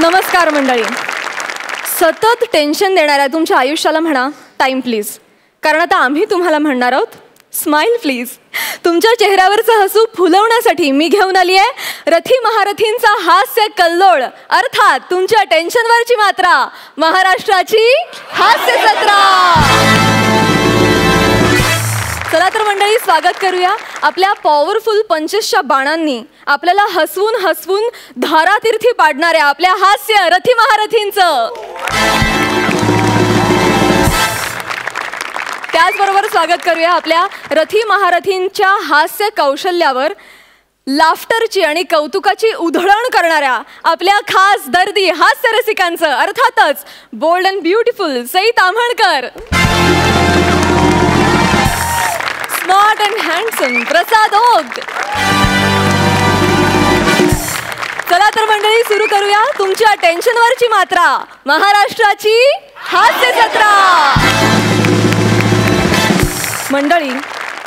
नमस्कार मंडळी. सतत टेन्शन देणाऱ्या तुमच्या आयुष्याला म्हणा टाइम प्लीज, कारण आता आम्ही तुम्हाला म्हणणार आहोत स्माइल प्लीज. तुमच्या चेहऱ्यावरचं हसू फुलवण्यासाठी मी घेऊन आली आहे रथी महारथींचा हास्य कल्लोळ, अर्थात तुमच्या टेन्शनवरची मात्रा, महाराष्ट्राची हास्य जत्रा. चला तर मंडळी, स्वागत करूया आपल्या पॉवरफुल पंचेसच्या बाणांनी आपल्याला हसवून हसवून धारातीर्थी पाडणाऱ्या आपल्या हास्य रथी महारथींचं. त्याचबरोबर स्वागत करूया आपल्या रथी महारथींच्या हास्य कौशल्यावर लाफ्टरची आणि कौतुकाची उधळण करणाऱ्या आपल्या खास दर्दी हास्य रसिकांचं, अर्थातच bold and beautiful Sai Tamhankar, smart and handsome Prasad Oak. चला तर मंडळी, सुरू करूया तुमच्या टेन्शनवरची मात्रा, महाराष्ट्राची हास्य जत्रा. मंडळी,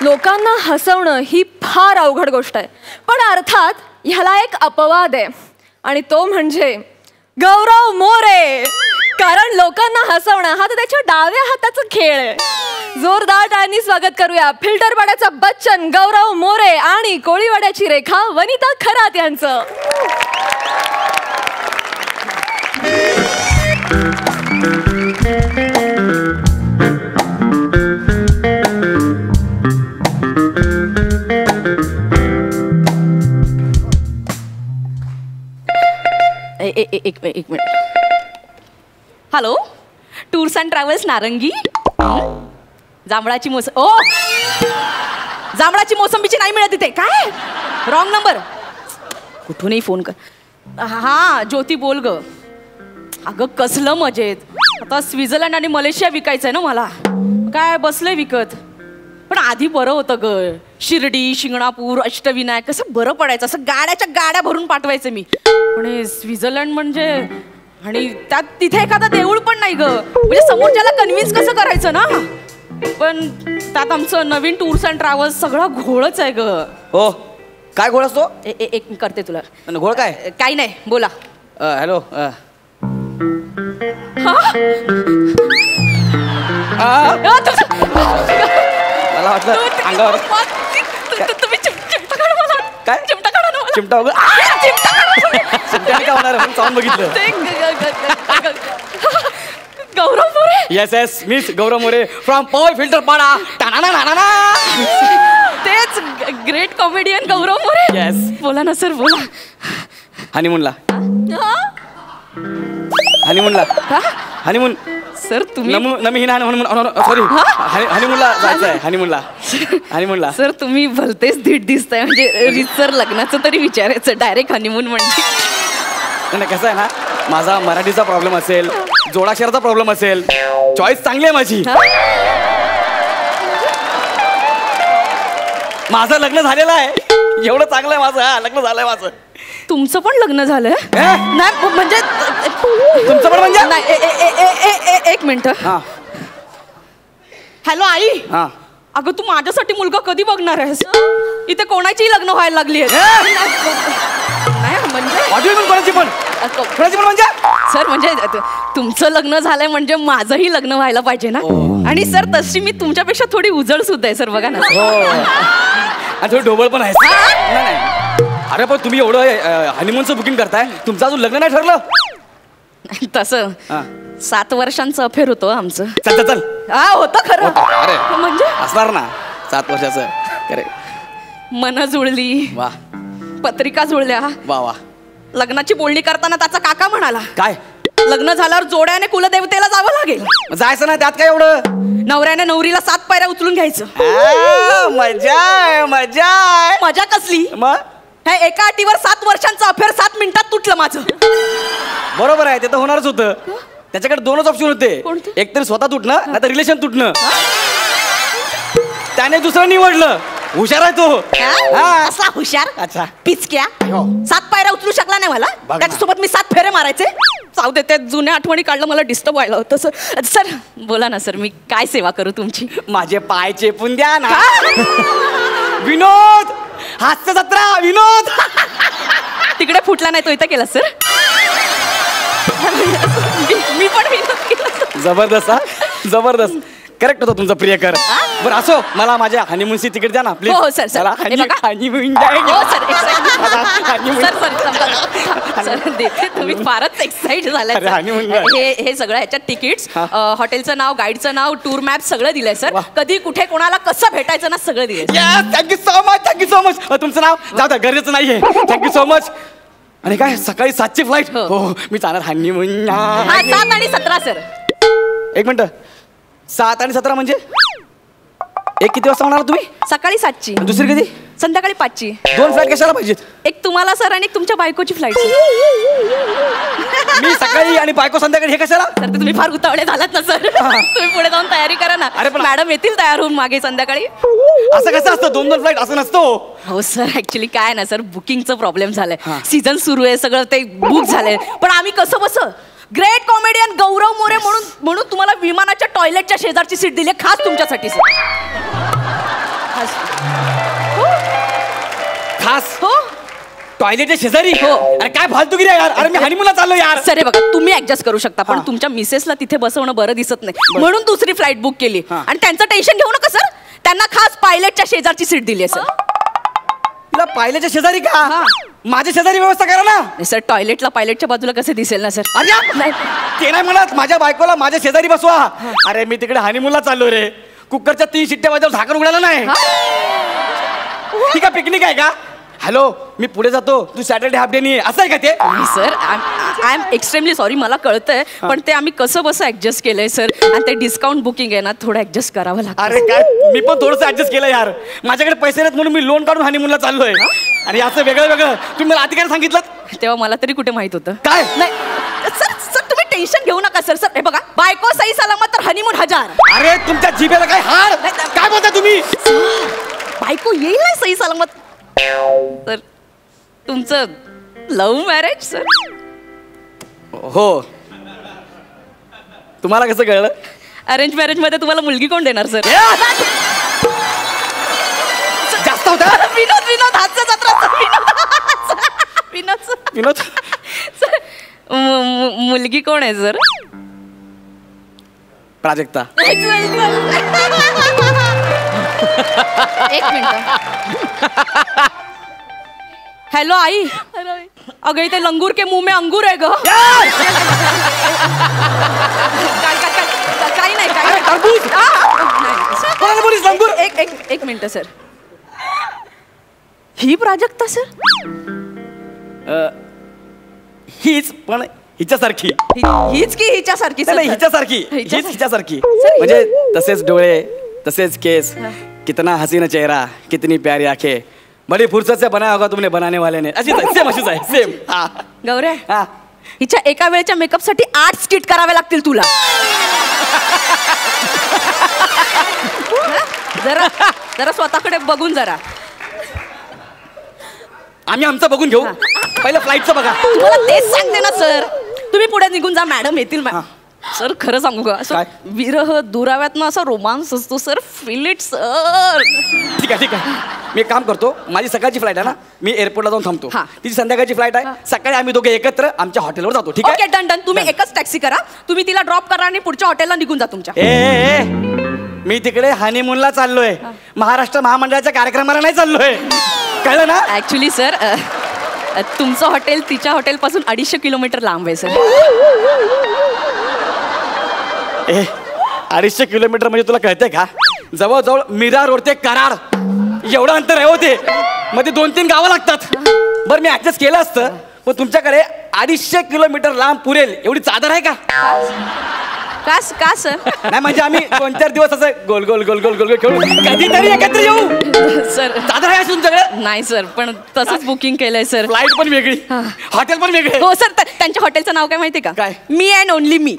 लोकांना हसवणं ही फार अवघड गोष्ट आहे, पण अर्थात ह्याला एक अपवाद आहे आणि तो म्हणजे गौरव मोरे. कारण लोकांना हसवणं हा तर त्याच्या डाव्या हाताचा खेळ आहे. जोरदार टाळ्यांनी स्वागत करूया फिल्टरवाड्याचा बच्चन गौरव मोरे आणि कोळीवाड्याची रेखा वनिता खरात यांचं. एक minute. Hello, tours and travels नारंगी. जांभळाची मोसंबी. ओ, जांभळाची मोसंबीची नाही मिळत इथे. काय रॉंग नंबर. कुठूनही फोन कर. हा ज्योती बोल ग. अगं कसलं मजेत. आता स्वित्झर्लंड आणि मलेशिया विकायचं आहे ना मला. काय बसलंय विकत. पण आधी बरं होतं ग. शिर्डी, शिंगणापूर, अष्टविनायक कसं बरं पडायचं. असं गाड्याच्या गाड्या भरून पाठवायचं मी. पण स्वित्झर्लंड म्हणजे, आणि त्यात तिथे एखादा देऊळ पण नाही ग. म्हणजे समोरच्याला कन्व्हिन्स कसं करायचं ना. पण त्यात आमचं नवीन टूर्स अँड ट्रॅव्हल्स सगळा घोळच आहे ग. हो, काय घोळ असतो? एक करते तुला. घोळ काय? काही नाही, बोला. हॅलो. मला वाटलं अंगावर तुम्ही चिमटा काढा मला. काय? चिमटा काढा ना मला. चिमटा वगैरे चिमट्याने का होणार म्हणून चावून बघितलं. Gaurav More. Yes yes, miss Gaurav More from power filter Pada. तेच great comedian Gaurav More. Yes. बोला ना सर, बोला. हनीमूनला. हनीमूनला. हनीमून सर तुम्ही सॉरी, हनीमूनला जायचं आहे. हनीमूनला सर तुम्ही भलतेच धीट दिसताय. म्हणजे रितसर लग्नाचं तरी विचारायचं, डायरेक्ट हनीमून म्हणजे. नाही, कसं आहे ना, माझा मराठीचा प्रॉब्लेम असेल, जोडाक्षराचा प्रॉब्लेम असेल, चॉईस चांगली आहे माझी. माझं लग्न झालेलं आहे. एवढं चांगलं आहे माझं. लग्न झालंय माझं. तुमचं पण लग्न झालंय? नाही म्हणजे तुमचं पण म्हणजे नाही. एक मिनिट. हॅलो आई. अगं तू माझ्यासाठी मुलगा कधी बघणार आहेस? इथे कोणाचीही लग्न व्हायला लागली आहे. कोणाची पण म्हणजे सर, म्हणजे तुमचं लग्न झालंय म्हणजे माझंही लग्न व्हायला पाहिजे ना. आणि सर तशी मी तुमच्यापेक्षा थोडी उजळ सुद्धा आहे सर, बघा ना. आणि थोडी ढोबळ पण आहे. नाही, अरे पण तुम्ही एवढं हनीमूनचं बुकिंग करताय, तुमचं अजून लग्न नाही ठरलं? तसं 7 वर्षांचं अफेअर होतं आमचं. चल चल. होतं खरं. अरे म्हणजे असणार ना 7 वर्षाचं. खरे. मन जुळली. वा. पत्रिका जुळल्या. वा वा. लग्नाची बोलणी करताना त्याचा काका म्हणाला, काय लग्न झाल्यावर जोड्याने कुलदेवतेला जावं लागेल. जायचं ना, त्यात काय एवढं. नवऱ्याने नवरीला 7 पायऱ्या उचलून घ्यायचं. मजा मजा. मजा कसली. मग हे एका अटीवर 7 वर्षांचं अफेअर 7 मिनिटात तुटलं माझं. बरोबर आहे, ते तर होणारच होतं. त्याच्याकडे 2च ऑप्शन होते. एक तर स्वतः तुटणं, नाही तर रिलेशन तुटणं. त्याने दुसरं निवडलं. हुशार आहे तो. असला हुशार. अच्छा. पिचक्या. 7 पायऱ्या उचलू शकला नाही मला. त्याच्यासोबत मी 7 फेरे मारायचे. जाऊ दे, त्या जुन्या आठवणी काढलं, मला डिस्टर्ब व्हायला होतं. सर बोला ना सर, मी काय सेवा करू तुमची? माझे पाय चेपून द्या ना. विनोद, हास्य जत्रा विनोद. तिकडे फुटला नाही तो इथं केला सर. जबरदस्त हा जबरदस्त करेक्ट होता तुमचा प्रियकर. बरं असो मला माझ्या हनीमूनची तिकीट द्या ना प्लीज. हो सर सर हनीमून हो सर सर देते तुम्ही फारच एक्साइट झालाय. हे सगळं ह्याच्यात तिकीट्स हॉटेलचं नाव गाईडचं नाव टूर मॅप सगळं दिलंय सर. कधी कुठे कोणाला कसं भेटायचं ना सगळं दिलंय. थँक्यू सो मच तुमचं नाव जाऊ द्या गरजेचं नाहीये. Thank you so much. आणि काय सकाळी 7ची फ्लाईट. हो मी जाणार हनीमून. 7 आणि 17 सर. एक मिनिट 7 आणि 17 म्हणजे एक किती वाजता होणार तुम्ही? सकाळी 7ची. दुसरी कधी? संध्याकाळी 5ची. 2 फ्लाईट कशाला पाहिजेत? एक तुम्हाला सर आणि एक तुमच्या बायकोची फ्लाईट. मी सकाळी आणि बायको संध्याकाळी हे कशाला? तर तुम्ही फार उतावळे झालात ना सर. तुम्ही पुढे जाऊन तयारी करा ना. अरे पण मॅडम येतील तयार होऊन मागे संध्याकाळी. असं कसं असतं 2 फ्लाईट असं नसतो. हो सर ऍक्च्युली काय ना सर बुकिंगचं प्रॉब्लेम झालाय. सीझन सुरू आहे सगळं ते बुक झालंय. पण आम्ही कसं बसं ग्रेट कॉमेडियन गौरव मोरे म्हणून तुम्हाला विमानाच्या टॉयलेटच्या शेजारची सीट दिली खास तुमच्यासाठी सर. खास हो टॉयलेटच्या शेजारी. हो. अरे काय फालतूगिरी आहे यार. अरे मी हनीमूनला चाललो यार. सर हे बघा तुम्ही ऍडजस्ट करू शकता पण तुमच्या मिसेसला तिथे बसवणं बरं दिसत नाही म्हणून दुसरी फ्लाईट बुक केली. आणि त्यांचं टेन्शन घेऊ नका सर. त्यांना खास पायलटच्या शेजारची सीट दिली आहे सर. तुला पायलटच्या शेजारी का? माझ्या शेजारी व्यवस्था करा ना. सर टॉयलेटला पायलटच्या बाजूला कसं दिसेल ना सर. अरे नाही ते नाही म्हणत माझ्या बायकोला माझ्या शेजारी बसवा. अरे मी तिकडे हनीमूनला चाललो रे. कुकरच्या 3 शिट्ट्या वाजवून झाकण उघडायला नाही. ठीक आहे पिकनिक आहे का? हॅलो मी पुढे जातो तू सॅटर्डे हाफ डे नाही असं आहे का ते? Sir I am extremely sorry मला कळतंय पण ते आम्ही कसं बसं ऍडजस्ट केलंय सर. आणि ते डिस्काउंट बुकिंग आहे ना थोडं ऍडजस्ट करावं लागतं. अरे काय मी पण थोडंसं ऍडजस्ट केलं यार. माझ्याकडे पैसे नाहीत म्हणून मी लोन काढून हनीमूनला चाललोय. आणि असं वेगळं वेगळं तुम्ही मला आधी काय सांगितलं तेव्हा मला तरी कुठे माहित होतं. काय? नाही सर सर तुम्ही टेन्शन घेऊ नका सर. सर हे बघा बायको सही सलामत तर हनीमून 1000. अरे तुमच्या जिभेला काय हाड काय बोलता तुम्ही? बायको येईल ना सही सलामत. तर तुमचं लव्ह मॅरेज सर? हो. तुम्हाला कसं कळलं? अरेंज मॅरेज मध्ये तुम्हाला मुलगी कोण देणार सर? जास्त होता. विनोद हास्य जत्रा. विनोद सर मुलगी कोण आहे सर? प्राजक्ता. एक मिनिट. हॅलो आई. अगं इथे लंगूर के मुंह में अंगूर आहे ग. काही नाही एक मिनिट सर. ही प्राजक्ता सर? हीच पण हिच्यासारखी. हीच की हिच्यासारखी? हिच्यासारखी हिच्यासारखी म्हणजे तसेच डोळे तसेच केस कितना हसीना चेहरा कितनी प्यारी आंखें बड़ी फुर्सत से बनाया होगा तुमने बनाने वाले ने. अशीच आहे सेम. गौऱ्या हिच्या एका वेळेच्या मेकअप साठी 8 स्किट करावे लागतील तुला. जरा जरा स्वतःकडे बघून जरा. आम्ही आमचं बघून घेऊ. पहिलं फ्लाईटचं बघा. तुम्हाला तेच सांगते ना सर. तुम्ही पुढे निघून जा मॅडम येतील. सर खरं सांगू का असं विरह दुराव्यात ना असा रोमांस असतो सर. Feel it sir. ठीक आहे मी एक काम करतो. माझी सकाळची फ्लाईट आहे ना मी एअरपोर्टला जाऊन थांबतो. तिची संध्याकाळची फ्लाईट आहे. सकाळी आम्ही दोघे एकत्र आमच्या हॉटेलवर जातो. ठीक आहे? डन. तुम्ही एकच टॅक्सी करा. तुम्ही तिला ड्रॉप करा आणि पुढच्या हॉटेलला निघून जा तुमच्या. मी तिकडे हनीमूनला चाललोय. महाराष्ट्र महामंडळाच्या कार्यक्रमाला नाही चाललोय. कळलं ना? ऍक्च्युली सर तुमचं हॉटेल तिच्या हॉटेल पासून 250 किलोमीटर लांब आहे सर. 250 किलोमीटर म्हणजे तुला कळतंय का? जवळजवळ मीरा रोड ते कराड एवढं अंतर आहे होते. मध्ये 2-3 गावं लागतात. बरं मी ऍडजस्ट केलं असतं पण तुमच्याकडे 250 किलोमीटर लांब पुरेल एवढी चादर आहे का? का सर? नाही म्हणजे आम्ही 2-4 दिवस असं गोल गोल गोल गोल गोल खेळू कधीतरी एकत्र येऊ. सर चादर आहे तुमच्याकडे? नाही सर पण तसंच बुकिंग केलंय सर. फ्लाईट पण वेगळी हॉटेल पण वेगळे. हो सर त्यांच्या हॉटेलचं नाव काय माहितीये का? काय? मी अँड ओनली मी.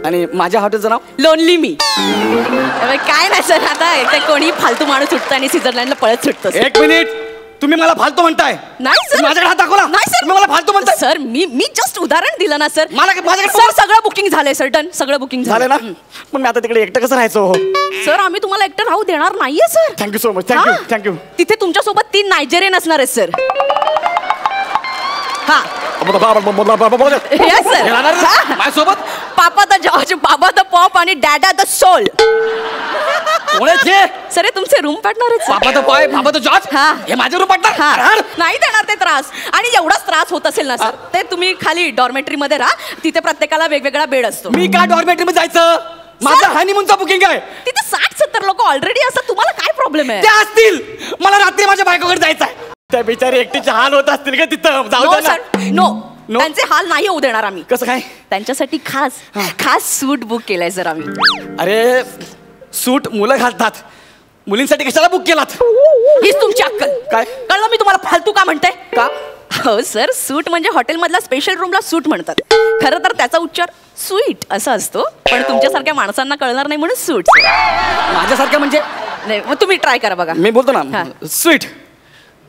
आणि माझ्या हॉटेलचं नाव लोनली मी. काय नाही सर आता ते कोणी फालतू माणूस सुटतं आणि स्वित्झर्लंडला पळत सुटतं. एक मिनिट तुम्ही मला फालतू म्हणताय? नाही सर. माझ्याकडे हात दाखवला. नाही सर. मला फालतू म्हणताय? सर मी जस्ट उदाहरण दिलं ना सर. माझ्याकडे सर सगळं बुकिंग झालंय सर. डन सगळं बुकिंग झालं ना. पण मी आता तिकडे एकटं कसं राहायचो? सर आम्ही तुम्हाला एकटं राहू देणार नाहीये sir. Thank you so much. Thank you. तिथे तुमच्यासोबत 3 नायजेरियन असणार आहेत सर. हा माझ्यासोबत पापा द जॉर्ज, बाबा द पॉप आणि डॅडा द सोल. कोणाचे सर हे तुमचे रूम पार्टनर आहेत. बाबा तो पॉय बाबा तो जॉर्ज. हा. हे माझे रूम पार्टनर. हा. नाही देणार ते त्रास. आणि एवढाच त्रास होत असेल ना सर, ते तुम्ही खाली डॉर्मेटरी मध्ये राहा. तिथे प्रत्येकाला वेगवेगळा बेड असतो. मी का डॉर्मेटरी मध्ये जायचं? माझं हनीमूनचं बुकिंग आहे. तिथे 60-70 लोक ऑलरेडी असतात. तुम्हाला काय प्रॉब्लेम आहे? ते असतील. मला रात्री माझ्या बायकोकडे जायचं आहे. त्या बिचारी एकटीचे हाल होत असतील का तिथं? जाऊ दे ना. नो, त्यांचे हाल नाही होऊ देणार आम्ही. कसं काय? त्यांच्यासाठी खास सूट बुक केलाय सर आम्ही. अरे सूट मुलं घालतात, मुलींसाठी कशाला बुक केलात? हीच तुमची अक्कल. काय कळलं मी तुम्हाला फालतू का म्हणते का? हो सर, सूट म्हणजे हॉटेलमधल्या स्पेशल रूमला सूट म्हणतात. खरं तर त्याचा उच्चार स्वीट असा असतो, पण तुमच्यासारख्या माणसांना कळणार नाही म्हणून सूट. माझ्यासारख्या म्हणजे? नाही मग तुम्ही ट्राय करा बघा. मी बोलतो ना स्वीट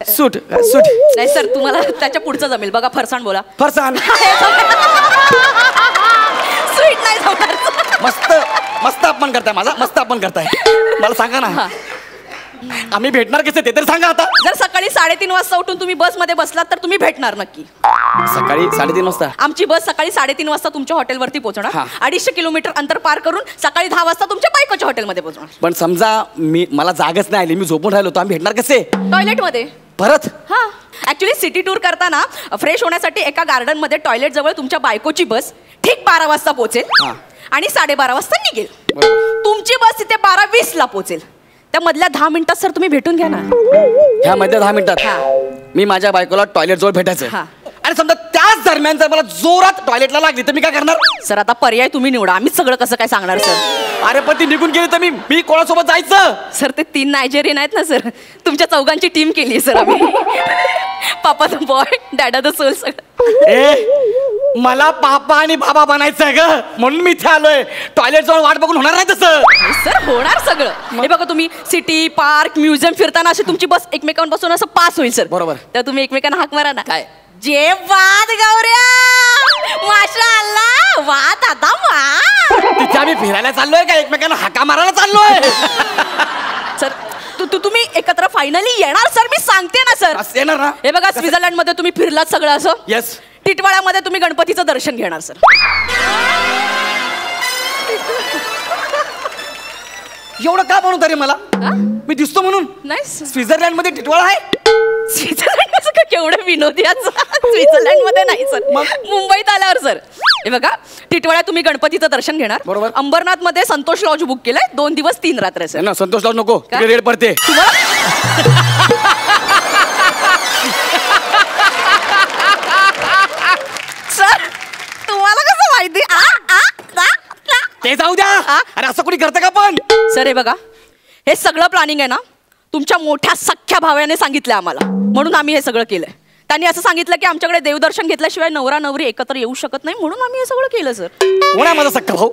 सूट. सूट नाही सर, तुम्हाला त्याच्या पुढचं जमेल बघा. फरसाण बोला. फरसाण. स्वीट नाही जमणार. मस्त मस्त अपमान करताय माझा, मस्त अपमान करताय. मला सांगा ना आम्ही भेटणार कसे ते तर सांगा आता. जर सकाळी 3:30 वाजता उठून तुम्ही बस मध्ये बसलात तर तुम्ही भेटणार नक्की. सकाळी 3:30 वाजता? आमची बस सकाळी 3:30 वाजता तुमच्या हॉटेलवरती पोहोचणार. 250 किलोमीटर अंतर पार करून सकाळी 10 वाजता तुमच्या बायकोच्या हॉटेलमध्ये पोहोचणार. पण समजा मला जागच नाही आली, मी झोपून राहिलो, तर आम्ही भेटणार कसे? टॉयलेट मध्ये परत? हा. ऍक्च्युली सिटी टूर करताना फ्रेश होण्यासाठी एका गार्डन मध्ये टॉयलेट जवळ तुमच्या बायकोची बस ठीक 12 वाजता पोहोचेल आणि 12:30 वाजता निघेल. तुमची बस तिथे 12:20 ला पोहोचेल. त्या मधल्या 10 मिनिटात सर तुम्ही भेटून घ्या ना. ह्या मध्ये 10 मिनिटात मी माझ्या बायकोला टॉयलेट जवळ भेटायचं. आणि समजा त्याच दरम्यान जर मला जोरात टॉयलेटला लागली तर मी काय करणार? सर आता पर्याय तुम्ही निवडा, आम्हीच सगळं कसं काय सांगणार सर. अरे पण ती निघून गेली तर मी कोणासोबत जायचं? सर ते 3 नायजेरियन आहेत ना सर, तुमच्या चौघांची टीम केली सर आम्ही. पापा द बॉय, डॅडा द सोल. सगळं मला पापा आणि बाबा बनायचं आहे ग, म्हणून मी इथे आलोय. टॉयलेट जवळ वाट बघून होणार नाही तसं. सर होणार सगळं. हे बघा तुम्ही सिटी पार्क म्युझियम फिरताना अशी तुमची बस एकमेकांपासून असं पास होईल सर. बरोबर. तर तुम्ही एकमेकांना हाक मारा ना. काय जे वाद गौऱ्या, माशाअल्लाह, वाद आता वा. तिथे आम्ही फिरायला चाललोय का एकमेकांना हाका मारायला चाललोय? सर तुम्ही एकत्र फायनली येणार सर, मी सांगते ना सर. येणार ना? हे बघा स्वित्झर्लंड मध्ये तुम्ही फिरलात सगळं असं. येस. टिटवाळ्यामध्ये तुम्ही गणपतीचं दर्शन घेणार सर. एवढं का म्हणू तरी मला? मी दिसतो म्हणून? नाही स्वित्झर्लंड मध्ये टिटवाळा आहे. स्वित्झर्लंड का केवढं विनोदी स्वित्झर्लंड मध्ये नाही सर, मुंबईत आल्यावर सर. हे बघा टिटवाळ्यात तुम्ही गणपतीचं दर्शन घेणार. बरोबर. अंबरनाथ मध्ये संतोष लॉज बुक केलंय, 2 दिवस 3 रात्र सर. ना संतोष लॉज नको, रेड पडते. सर तुम्हाला कसं माहिती? ते जाऊ द्या. अरे असं कोणी करतं का? पण सर हे बघा, हे सगळं प्लॅनिंग आहे ना तुमच्या मोठ्या सख्ख्या भावाने सांगितलंय आम्हाला, म्हणून आम्ही हे सगळं केलंय. त्यांनी असं सांगितलं की आमच्याकडे देवदर्शन घेतल्याशिवाय नवरा नवरी एकत्र येऊ शकत नाही, म्हणून आम्ही हे सगळं केलं सर. कोण आहे माझा सख्खा भाऊ?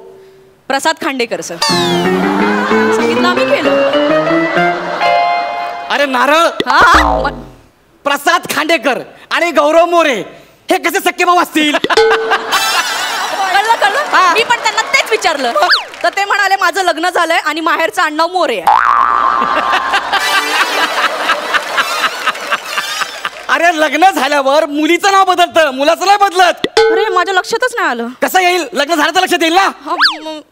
प्रसाद खांडेकर सर. सांगितलं आम्ही केलं. अरे नारळ. प्रसाद खांडेकर आणि गौरव मोरे हे कसे सख्खे भाऊ असतील? कळलं. मी पण त्यांना तेच विचारलं, तर ते म्हणाले माझं लग्न झालंय आणि माहेरचं आडनाव मोरे आहे. अरे लग्न झाल्यावर मुलीचं नाव बदलतं, मुलाचं नाही बदलत. अरे माझ्या लक्षातच नाही आलं. कसं येईल? लग्न झालं तर लक्षात येईल ना.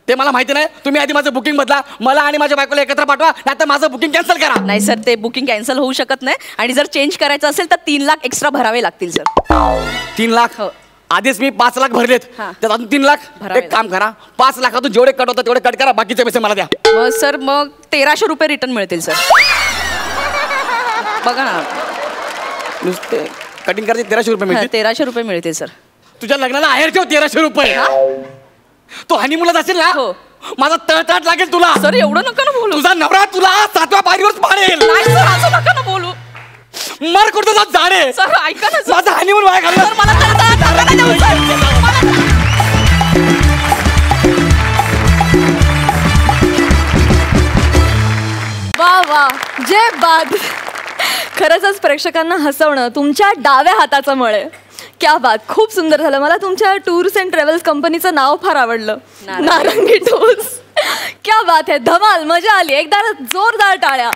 ते मला माहिती नाही. तुम्ही आधी माझं बुकिंग बदला, मला आणि माझ्या बायकोला एकत्र पाठवा, नाहीतर माझं बुकिंग कॅन्सल करा. नाही सर, ते बुकिंग कॅन्सल होऊ शकत नाही, आणि जर चेंज करायचं असेल तर 3 लाख एक्स्ट्रा भरावे लागतील सर. 3 लाख? आधीच मी 5 लाख भरलेत, त्यात अजून 3 लाख. एक काम करा, 5 लाखातून जेवढे कट होतात तेवढे कट करा, बाकीचे पैसे मला द्या. मग सर मग 1300 रुपये रिटर्न मिळतील सर. बघा ना, नुसते कटिंग करायचे 1300 रुपये मिळतील. 1300 रुपये मिळतील सर. तुझ्या लग्नाला आहेर ठेव 1300 रुपये. तो हनीमूनला जाशील ना, माझा तळतळ लागेल तुला. सर एवढं नका ना बोलू. तुझा नवरा तुला 7व्या पायरीवर पाडेल. नाही सर, असं नका ना बोलू. मर कुठं जात झाडे. सर ऐका ना, माझा हनीमून वाया घालला. मला वा वा, जे बाद. खरंच प्रेक्षकांना हसवणं तुमच्या डाव्या हाताचं मळ आहे. क्या बात, खूप सुंदर झालं. मला तुमच्या टूर्स अँड ट्रॅव्हल्स कंपनीचं नाव फार आवडलं, नारंगी टूर्स. क्या बात आहे, धमाल, मजा आली. एकदा जोरदार टाळ्या.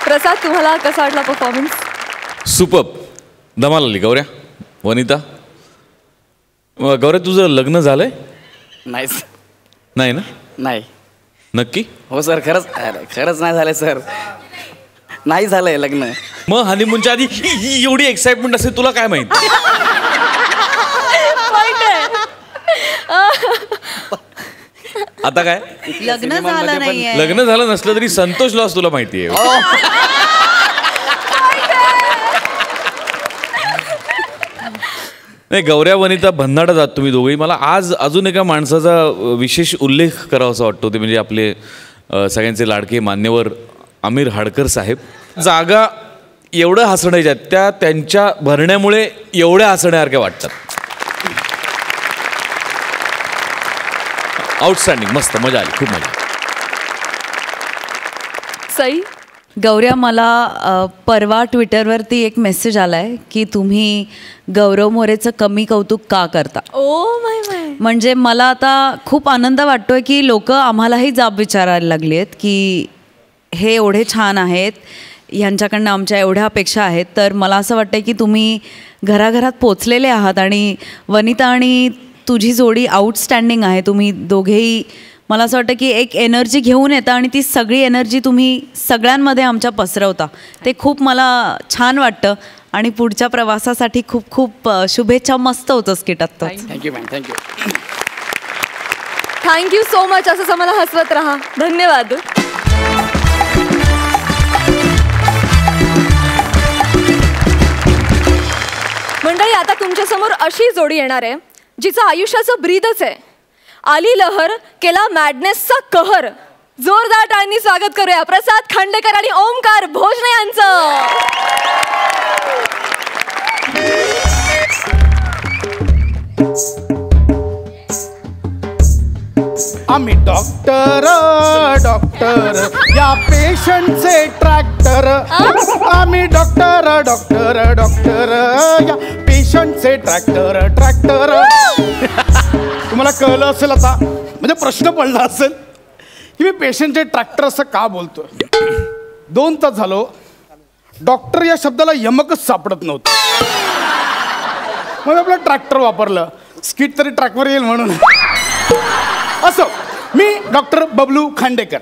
प्रसाद तुम्हाला कसा वाटला परफॉर्मन्स? सुपर्ब, धमाल आली. गौऱ्या, वनिता गौऱ्या तुझं लग्न झालंय? नाही नाही ना? नाही. नक्की? हो सर, खरंच नाही झालंय सर. नाही झालंय लग्न. मग हनीमूनच्या आधी एवढी एक्साइटमेंट असेल तुला काय माहित? आता काय लग्न झालं नाहीये. लग्न झालं नसलं तरी संतोष लॉस तुला माहितीये. नाही गौऱ्या वनिता भन्नाट आहात तुम्ही दोघेही. मला आज अजून एका माणसाचा विशेष उल्लेख करावासा वाटतो, ते म्हणजे आपले सगळ्यांचे लाडके मान्यवर आमिर हाडकर साहेब. जागा एवढं हसण्याच्या त्या त्यांच्या भरण्यामुळे एवढ्या हसण्यासारख्या वाटतात. आउटस्टँडिंग, मस्त, मजा आली, खूप मजा. सई, गौऱ्या, मला परवा ट्विटरवरती एक मेसेज आलाय की तुम्ही गौरव मोरेचं कमी कौतुक का करता. ओ माय माय. म्हणजे मला आता खूप आनंद वाटतोय की लोक आम्हालाही जाब विचारायला लागली आहेत की हे एवढे छान आहेत, ह्यांच्याकडनं आमच्या एवढ्या अपेक्षा आहेत. तर मला असं वाटतं की तुम्ही घराघरात पोचलेले आहात आणि वनिता आणि तुझी जोडी आउटस्टँडिंग आहे. तुम्ही दोघेही मला असं वाटतं की एक एनर्जी घेऊन येता आणि ती सगळी एनर्जी तुम्ही सगळ्यांमध्ये आमच्या पसरवता. ते खूप मला छान वाटतं आणि पुढच्या प्रवासासाठी खूप खूप शुभेच्छा. मस्त होतं स्किट आत्ता. Thank you ma'am, thank you. Thank you so much. असंच आम्हाला हसवत राहा. धन्यवाद. मंडळी, आता तुमच्यासमोर अशी जोडी येणार आहे जिचं आयुष्याचं ब्रीदच आहे. आली लहर, केला मॅडनेसचा कहर. जोरदार टाळ्यांनी स्वागत करूया प्रसाद खांडेकर आणि ओमकार भोजने यांचं. आम्ही डॉक्टर या पेशंटचे ट्रॅक्टर. आम्ही डॉक्टर या पेशंटचे ट्रॅक्टर. तुम्हाला कळलं असेल आता, म्हणजे प्रश्न पडला असेल की मी पेशंटचे ट्रॅक्टर असं का बोलतोय. 2 तास झालो डॉक्टर या शब्दाला यमकच सापडत नव्हतं. मग आपलं ट्रॅक्टर वापरलं, स्किट तरी ट्रॅकवर येईल म्हणून. असं मी डॉक्टर बबलू खांडेकर.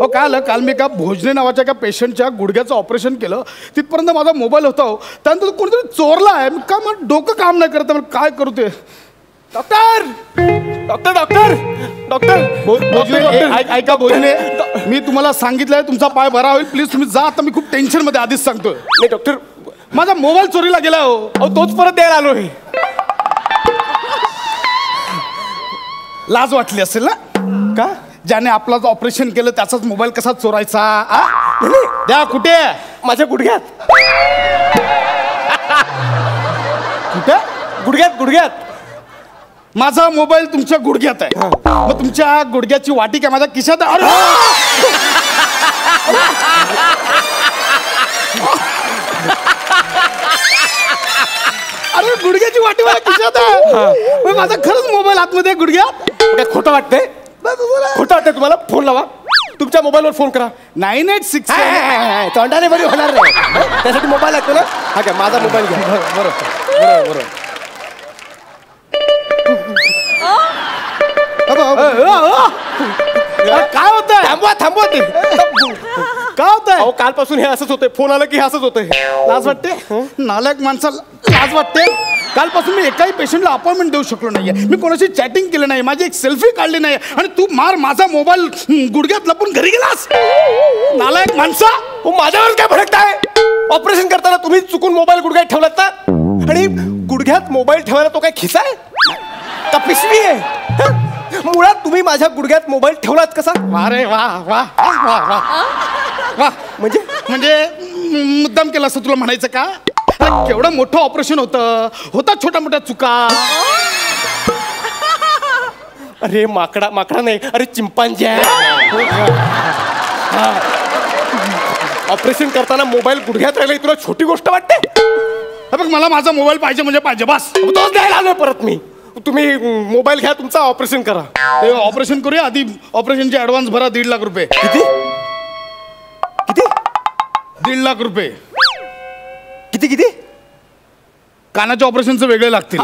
हो, काल मी एका भोजने नावाच्या एका पेशंटच्या गुडघ्याचं ऑपरेशन केलं. तिथपर्यंत माझा मोबाईल होता. हो, त्यानंतर कोणीतरी चोरला आहे. का मग डोकं काम नाही करत. मला काय करू ते. Doctor doctor doctor doctor Bhojne, ऐका भोजने, मी तुम्हाला सांगितलंय तुमचा पाय बरा होईल. प्लीज तुम्ही जा. आता मी खूप टेन्शनमध्ये आधीच सांगतोय. नाही डॉक्टर, माझा मोबाईल चोरीला गेला. हो, तोच परत द्यायला आलोय. लाज वाटली असेल ना. का ज्याने आपलं ऑपरेशन केलं त्याचाच मोबाईल कसा चोरायचा. द्या. कुठे? माझ्या गुडघ्यात. कुठे? गुडघ्यात. माझा मोबाईल तुमच्या गुडघ्यात आहे. मग तुमच्या गुडघ्याची वाटी काय माझ्या खिशात आहे? अरे गुडघ्याची वाटी माझ्या खिशात आहे. माझा खरंच मोबाईल आतमध्ये गुडघ्यात. काय खोटं वाटतंय? खोटं वाटतंय तुम्हाला? फोन लावा, तुमच्या मोबाईलवर फोन करा. 986. तोंडाने बरी होणार नाही, त्यासाठी मोबाईल लागतो ना. हा काय, माझा मोबाईल घ्या. बरोबर. काय होतंय? थांबवा ते. काय होतंय? अहो, कालपासून हे असंच होतंय. फोन आलं की हे असंच होतंय. लाज वाटते? नालायक माणसाला लाज वाटते? कालपासून मी एकाही पेशंटला अपॉइंटमेंट देऊ शकलो नाहीये. मी कोणाशी चॅटिंग केलं नाही, माझी एक सेल्फी काढली नाही, आणि तू माझा मोबाईल गुडघ्यात लपून घरी गेलास. नालायक माणसा. माझ्यावर काय भडकताय? ऑपरेशन करताना तुम्ही चुकून मोबाईल गुडघ्यात ठेवलात ना. आणि गुडघ्यात मोबाईल ठेवायला तो काय खिसा आहे का पिशवी आहे? मुळात तुम्ही माझ्या गुडघ्यात मोबाईल ठेवलात कसा? वा रे वा वा वा वा वा. म्हणजे मुद्दाम केला असं तुला म्हणायचं का? केवढं मोठं ऑपरेशन होता छोट्या मोठ्या चुका. अरे माकडा नाही, अरे चिंपांजी. ऑपरेशन करताना मोबाईल गुडघ्यात राहिला तुला छोटी गोष्ट वाटते? बघ, मला माझा मोबाईल पाहिजे म्हणजे पाहिजे, बस. तोच द्यायला आलोय परत मी. तुम्ही मोबाईल घ्या, तुमचा ऑपरेशन करा. ऑपरेशन करूया. आधी ऑपरेशनचे ऍडव्हान्स भरा. 1.5 लाख रुपये. किती? 1.5 लाख रुपये. किती? कानाच्या ऑपरेशनचं वेगळे लागतील.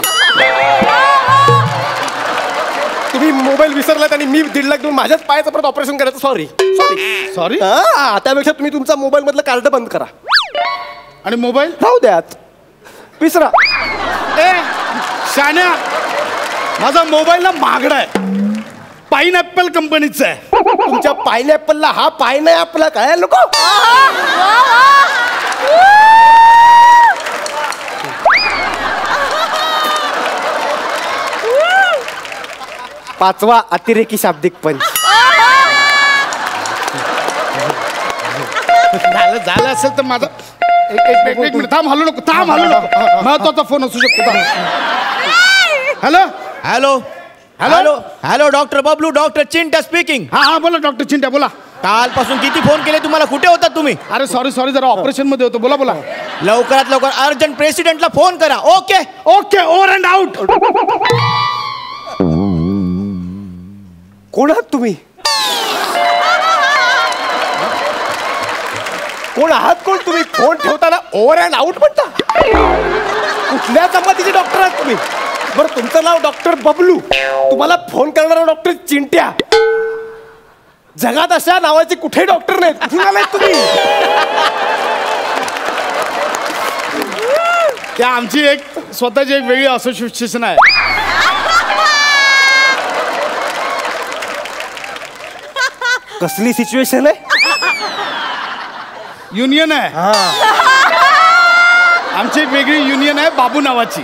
तुम्ही मोबाईल विसरलात आणि मी 1.5 लाख देऊन माझ्याच पायाचं परत ऑपरेशन करायचं. Sorry sorry sorry. त्यापेक्षा तुम्ही तुमचा मोबाईल मधलं कार्ड बंद करा आणि मोबाईल राहू द्यात विसरा. ए शान्या, माझा मोबाईल ना महागडा आहे, पाईनॅपल कंपनीचा आहे. तुमच्या पायनॅपलला हा पाय नाही आपला काय नको. पाचवा अतिरेकी शाब्दिक पंच. झालं असेल तर माझा एक मिनिट थांब, हलू नको, महत्वाचा फोन असू शकतो. Hello hello hello hello doctor Bablu, doctor Chinta speaking. हा बोला डॉक्टर चिंट्या बोला. कालपासून किती फोन केले तुम्हाला, कुठे होता तुम्ही? अरे सॉरी जरा ऑपरेशन मध्ये होतो. बोला. लवकरात लवकर अर्जंट प्रेसिडेंटला फोन करा. Okay okay, over and out. कोण आहात तुम्ही? कोण आहात तुम्ही? फोन ठेवताना ओव्हर अँड आउट म्हणता? कुठल्या जमातीचे डॉक्टर आहात तुम्ही? बरं, तुमचं नाव डॉक्टर बबलू, तुम्हाला फोन करणारा डॉक्टर चिंट्या. जगात अशा नावाचे कुठे डॉक्टर नाहीत. कुठून आलात तुम्ही? त्या आमची एक स्वतःची एक वेगळी असोसिएशन आहे. कसली सिच्युएशन आहे? युनियन आहे आमची एक वेगळी युनियन आहे, बाबू नावाची.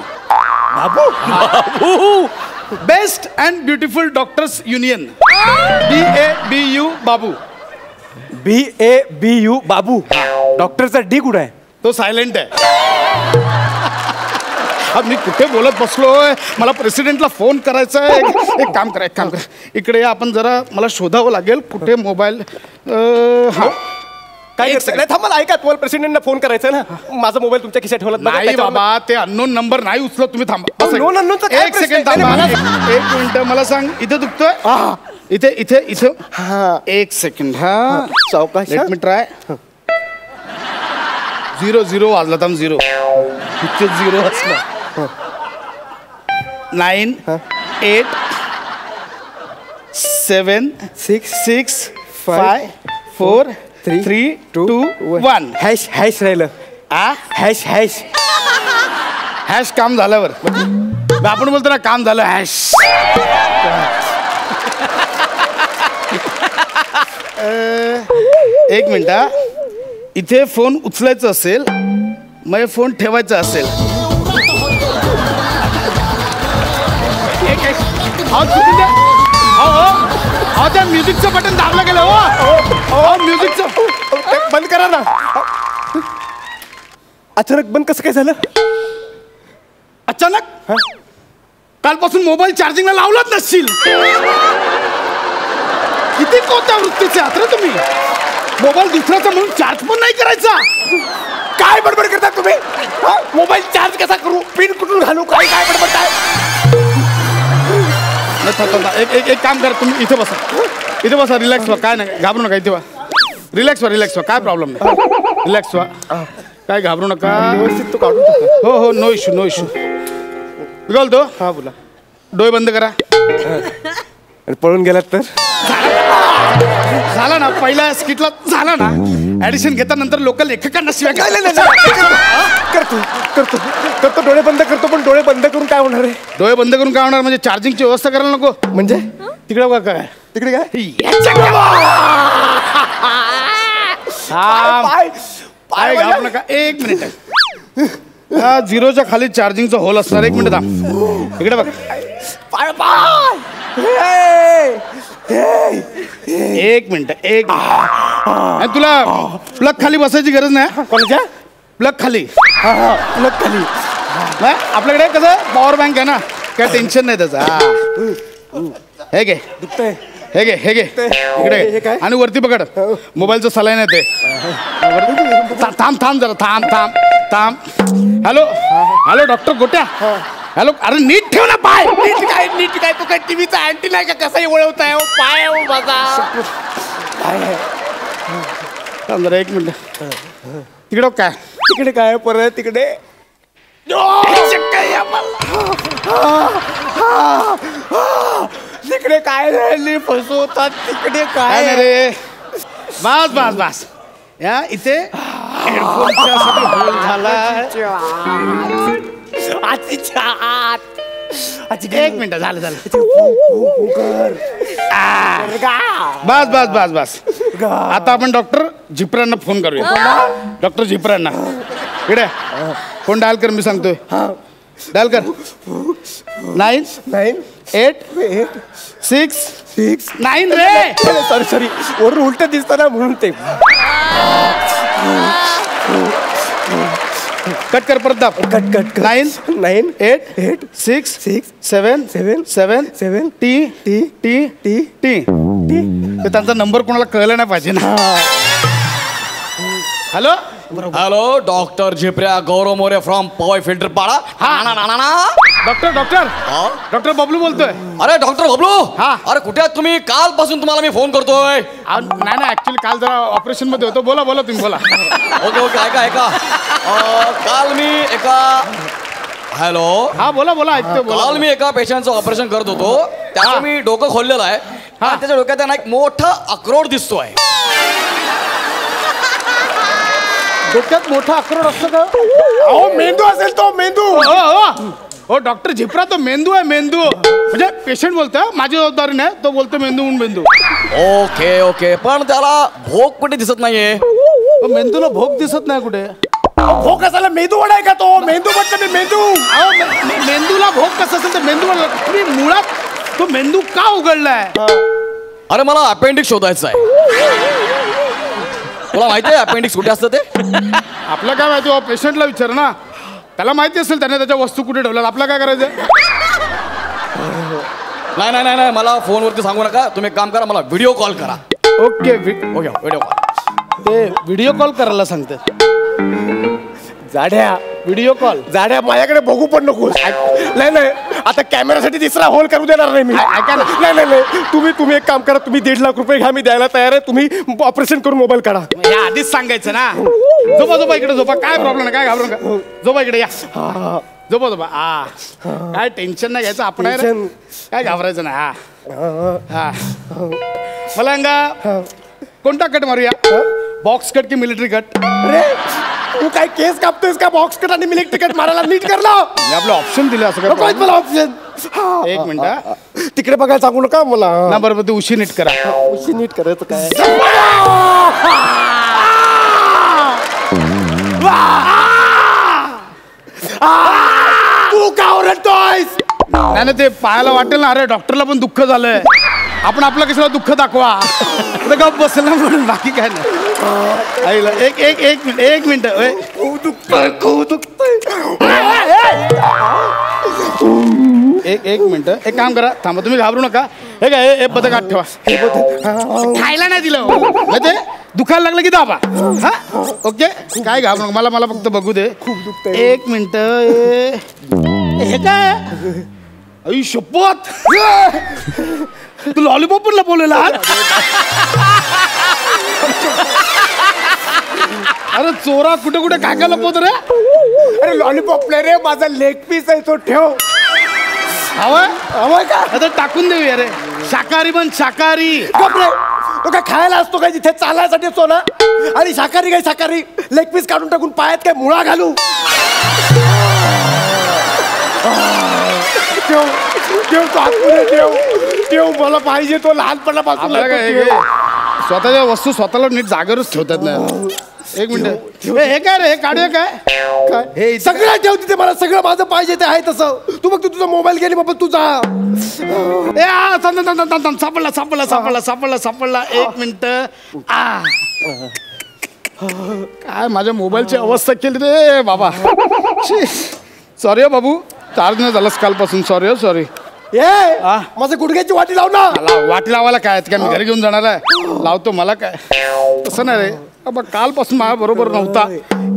Babu best and beautiful doctors union. BABU Babu. BABU Babu. डॉक्टरचा डी कुठं आहे? तो सायलेंट आहे. अब मी कुठे बोलत बसलोय, मला प्रेसिडेंटला फोन करायचा आहे. एक काम करा, इकडे या आपण जरा, मला शोधावं लागेल कुठे मोबाईल. हा काय नाही, थांबा ना, ऐका, तुम्हाला प्रेसिडेंटला फोन करायचा ना. माझा मोबाईल तुमच्या खिशात ठेवला नाही बाबा, ते अननोन नंबर नाही उचलत. तुम्ही थांबा. Unknown चा काय एक सेकंड थांबा. एक मिनिट, मला सांग, इथे दुखतोय? इथे एक सेकंड. हा सावकाश. Let me try. 0 वाजला. थांब. 0 इथे 0 असला. 9 8 7 6 5 4 3 2 1. हॅश राहिलं. हॅश काम झाल्यावर आपण बोलतो ना, काम झालं हॅश. एक मिनिट. इथे फोन उचलायचा असेल, मग फोन ठेवायचा असेल. त्या म्युझिकचं बटन दाबलं गेलं. म्युझिकचं बंद करा ना. अचानक बंद कसं काय झालं? अचानक कालपासून मोबाईल चार्जिंगला लावलाच नसशील. किती कोणत्या वृत्तीचे आहात रे तुम्ही? मोबाईल दुसऱ्याचा म्हणून चार्ज पण नाही करायचा. काय बडबड करता तुम्ही? मोबाईल चार्ज कसा करू? पिन कुठून घालू? काय बडबडताय? एक काम करा, तुम्ही इथे बसा. रिलॅक्स व्हा. काय नाही, घाबरू नका. इथे व्हा. रिलॅक्स व्हा. काय प्रॉब्लेम नाही. रिलॅक्स व्हा. काय घाबरू नका. व्यवस्थित तो काढून टाका. हो नो इश्यू. मी बोलतो. हा बोला. डोळे बंद करा. पळून गेलात तर झाला ना, पहिल्या स्किटला झाला ना. ऍडिशन घेता नंतर लोक लेखकांना शिवाय करतो. डोळे बंद करतो, पण डोळे बंद करून काय होणार आहे? डोळे बंद करून काय होणार म्हणजे चार्जिंगची व्यवस्था करायला नको. म्हणजे तिकडे बघा काय, तिकडे काय? पाय घाबरू नका. एक मिनिट. हा 0च्या खाली चार्जिंगचा होल असणार. एक मिनिट थांब. इकडे बघ. एक मिनिट. तुला प्लग खाली बसायची गरज नाही. कोणाच्या? प्लग खाली. प्लग खाली. आपल्याकडे कसं पॉवर बँक आहे ना, काय टेन्शन नाही त्याचं. हे घे. हे घे इकडे. आणि वरती पकड. मोबाईलचं सलाईन आहे ते. थांब जरा. थांब. हॅलो डॉक्टर गोट्या. हॅलो. अरे नीट ठेव ना पाय. नीट काय तू काय टीव्हीचा अँटी नाही का? कसाही वळवताय पाय माझा. जरा एक मिनिट. तिकडे काय? तिकडे काय? परत तिकडे. तिकडे काय राहिली फसवतात तिकडे काय नाही रे. बस बस बस. या इथे हेडफोनच्या साठी होल झाला. एक मिनिट झालं झालं. बस बस बस बस. आता आपण डॉक्टर झिपरांना फोन करूया. डॉक्टर झिपरांना इकडे फोन डायल कर. मी सांगतोय डायल कर. 9 रे. सॉरी वरून उलट दिसताना म्हणून ते कट कर परत दाब. Cut 9 8 6 7 7 T. त्यांचा नंबर कोणाला कळला नाही पाहिजे ना. Hello hello doctor Zipparya Gaurav More from पॉय फिल्टर पाडा. डॉक्टर बबलू बोलतोय. अरे डॉक्टर बबलू. हा. अरे कुठे आहात तुम्ही? कालपासून तुम्हाला मी फोन करतोय. नाही ऍक्च्युली काल जरा ऑपरेशन मध्ये होतो. बोला तुम्ही बोला. ओके ऐका काल मी एका हॅलो हा बोला ऐकतो. काल मी एका पेशंटचं ऑपरेशन करत होतो. त्याचं मी डोकं खोललेलं आहे. त्याच्या डोक्यात त्यांना एक मोठा अक्रोड दिसतोय. डोक्यात मोठा अक्रोड असतो का? अहो मेंदू असेल तो मेंदू. हो डॉक्टर झिपरा तो मेंदू आहे. मेंदू म्हणजे पेशंट बोलतोय. माझी जबाबदारी नाही. तो बोलतो मेंदू म्हणून मेंदू. ओके पण त्याला भोग कुठे दिसत नाहीये. मेंदूला भोग दिसत नाही कुठे. भोग कसाला मेंदू वडा आहे का तो? मेंदू म्हटलं मी मेंदू. मेंदूला भोग कसं असेल तर मेंदू तुम्ही मुळात तो मेंदू का उघडलाय? अरे मला अपेंडिक्स शोधायचं आहे. तुला माहिती आहे अपेंडिक्स कुठे असतं ते? आपलं काय माहिती? पेशंटला विचार ना. त्याला माहिती असेल त्याने त्याच्या वस्तू कुठे ठेवल्या. आपलं काय करायचं? नाही मला फोनवरती सांगू नका. तुम्ही एक काम करा मला व्हिडिओ कॉल करा. Okay video call. ते व्हिडिओ कॉल करायला सांगते. जाड्या व्हिडिओ कॉल जाड्या माझ्याकडे बघू पण नको. नाही आता कॅमेरासाठी तिसरा होल करू देणार नाही मी. ऐका ना. नाही तुम्ही एक काम करा. तुम्ही 1.5 लाख रुपये घ्या. मी द्यायला तयार आहे. तुम्ही ऑपरेशन करून मोबाईल काढा. हे आधीच सांगायचं ना. झोपा इकडे झोपा. काय प्रॉब्लेम नाही. काय घाबरू नका. झोपा इकडे या. झोपा. काय टेन्शन नाही घ्यायचं. आपण काय घाबरायचं नाही. हा मला अंगा कोणता कट मारूया? बॉक्स कट की मिलिटरी कट? अरे तू काय केस कापतोयस का? बॉक्स कट आणि मिलिटरी कट मारायला नीट कर ना. आपलं ऑप्शन दिलं असं नको मला ऑप्शन. एक मिनिट तिकडे बघायला सांगू नका मला. ना बरोबर तू उशी नीट करा. उशी नीट करायचं काय? तू का ओरडतोयस? नाही ते पायाला वाटेल ना. अरे डॉक्टरला पण दुःख झालंय. आपण आपलं कशाला दुःख दाखवा. गप बसेल ना म्हणून. बाकी काय नाही. एक मिनिट खूप दुखतंय. एक मिनिट. एक काम करा. थांबा तुम्ही घाबरू नका. हे काय हे बदक आत ठेवा. खायला नाही दिलं मग ते दुखायला लागलं की दाबा. हा ओके. काय घाबरू नका. मला फक्त बघू दे. खूप दुखतंय. एक मिनिट. हे काय? आई शपथ. तू लॉलीपॉप पण लपवलेला. अरे चोरा कुठे काय लपवतो रे? अरे लॉलीपॉप नाही रे. माझा लेग पीस आहे तो. ठेव. हवंय का? आता टाकून देऊया रे. शाकाहारी पण शाकाहारी. तो काय खायला असतो काय? जिथे चालायसाठी असतो ना. आणि शाकाहारी काय शाकाहारी? लेग पीस काढून टाकून पायात काय मुळा घालू? ठेव मला पाहिजे तो. लहानपणापासून स्वतःच्या वस्तू स्वतःला नीट जागेवरच ठेवतात ना. एक मिनिट. हे काय रे? हे काढूया काय? हे सगळं ठेव तिथे. मला सगळं माझं पाहिजे ते आहे तसं. तू फक्त तुझा मोबाईल गेली बाबा तुझा. सापडला. एक मिनिट. काय माझ्या मोबाईलची अवस्था केली रे बाबा. सॉरी बाबू. चार्ज नाही झालास कालपासून. सॉरी. माझं गुडघ्याची वाटी लाव ना. वाटी लावायला काय मी घरी घेऊन जाणार आहे. लावतो. मला काय तसं नाही रे. कालपासून माझ्या बरोबर नव्हता.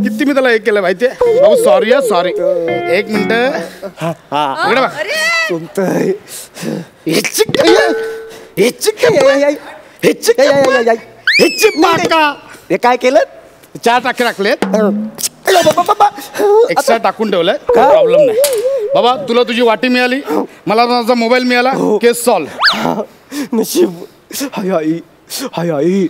किती मी त्याला हे केलं माहितीये भाऊ. सॉरी. एक मिनिट. हे काय केलं? 4 टाके टाकलेत. एक्स्ट्रा टाकून ठेवलंय. प्रॉब्लेम नाही. बाबा तुला तुझी वाटी मिळाली, मला माझा मोबाईल मिळाला, केस सॉल्व. नशीब. हाय आई, हाय आई.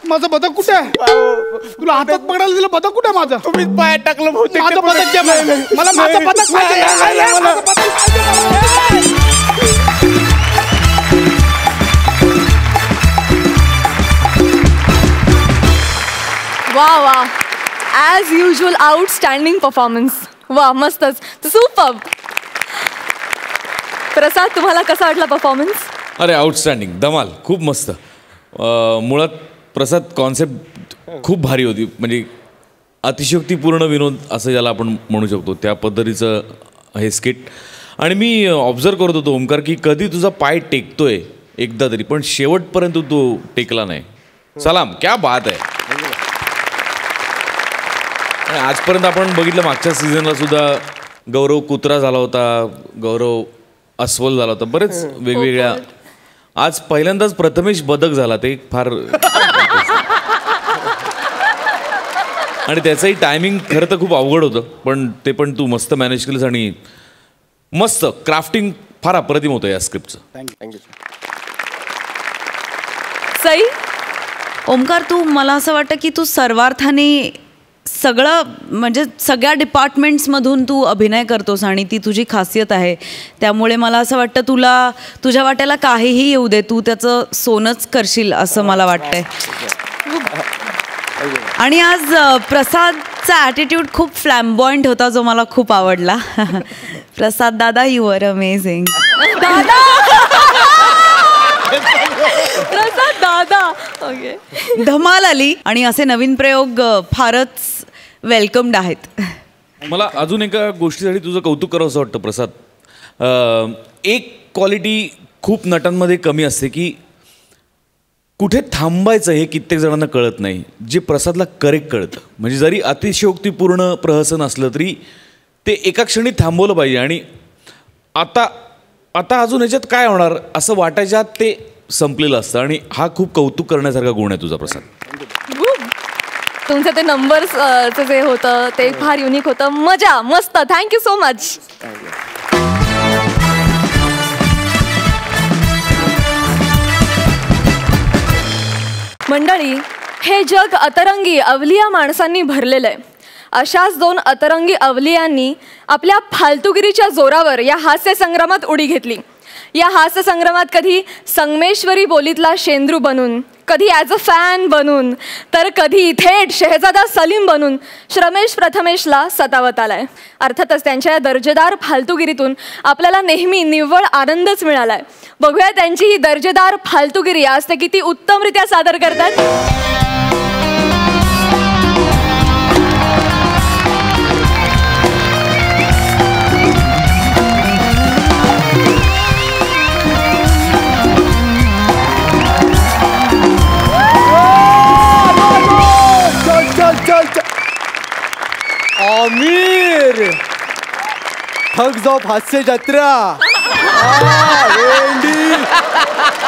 माझं बदक कुठे आहे? तुला हातात पकडायला दिलं, बदक कुठे आहे माझं? तुम्ही पायात टाकलं बहुतेक. माझं बदक द्या मला. मला माझं बदक पाहिजे. माझं बदक पाहिजे. वा वा, ॲज युजल आउटस्टँडिंग परफॉर्मन्स. वा, मस्तच, सुपर. प्रसाद, तुम्हाला कसा वाटला परफॉर्मन्स? अरे आउटस्टँडिंग, धमाल, खूप मस्त. मुळात प्रसाद कॉन्सेप्ट खूप भारी होती, म्हणजे अतिशयोक्तीपूर्ण विनोद असं ज्याला आपण म्हणू शकतो त्या पद्धतीचं हे स्किट. आणि मी ऑब्झर्व करत होतो ओमकार की कधी तुझा पाय टेकतोय एकदा तरी, पण शेवटपर्यंत तो टेकला नाही. सलाम, क्या बात आहे. आणि आजपर्यंत आपण बघितलं मागच्या सीझनला सुद्धा गौरव कुत्रा झाला होता, गौरव अस्वल झाला होता, बरेच वेगवेगळ्या. आज पहिल्यांदाच प्रथमेश बदक झाला, ते फार आणि त्याचंही टायमिंग खरं तर खूप अवघड होतं, पण ते पण तू मस्त मॅनेज केलंस आणि मस्त क्राफ्टिंग फार अप्रतिम होतं या स्क्रिप्टचं. थँक्यू. सई, ओमकार, तू मला असं वाटतं की तू सर्वार्थाने सगळं म्हणजे सगळ्या डिपार्टमेंट्समधून तू अभिनय करतोस आणि ती तुझी खासियत आहे. त्यामुळे मला असं वाटतं तुला तुझ्या वाट्याला काहीही येऊ दे, तू त्याचं सोनंच करशील असं मला वाटतंय. आणि आज प्रसादचा ॲटिट्यूड खूप फ्लॅम्बॉइंट होता, जो मला खूप आवडला. प्रसाद दादा, यू आर अमेझिंग. दादा. प्रसाद दादा. ओके, धमाल आली आणि असे नवीन प्रयोग फारच वेलकम्ड आहेत. मला अजून एका गोष्टीसाठी तुझं कौतुक करावं असं वाटतं प्रसाद. एक क्वालिटी खूप नटांमध्ये कमी असते की कुठे थांबायचं हे कित्येक जणांना कळत नाही, जे प्रसादला करेक्ट कळतं. म्हणजे जरी अतिशयोक्तीपूर्ण प्रहसन असलं तरी ते एका क्षणी थांबवलं पाहिजे. आणि आता अजून ह्याच्यात काय होणार असं वाटायच्या ते संपलेलं असतं. आणि हा खूप कौतुक करण्यासारखा गुण आहे तुझा प्रसाद. तुमचं ते नंबर्सचं जे होतं ते फार युनिक होतं. मजा, मस्त. Thank you so much. मंडळी, हे जग अतरंगी अवलिया माणसांनी भरलेलं आहे. अशाच दोन अतरंगी अवलियांनी आपल्या फालतुगिरीच्या जोरावर या हास्य संग्रामात उडी घेतली. या हास्य संग्रामात कधी संगमेश्वरी बोलीतला शेंद्रू बनून, कधी ॲज अ फॅन बनून, तर कधी थेट शहजादा सलीम बनून श्रमेश प्रथमेशला सतावत आलाय. अर्थातच त्यांच्या या दर्जेदार फालतुगिरीतून आपल्याला नेहमी निव्वळ आनंदच मिळालाय. बघूया त्यांची ही दर्जेदार फालतुगिरी आज ते किती उत्तमरित्या सादर करतात. आमिर, ठग्स ऑफ हास्य जत्रा.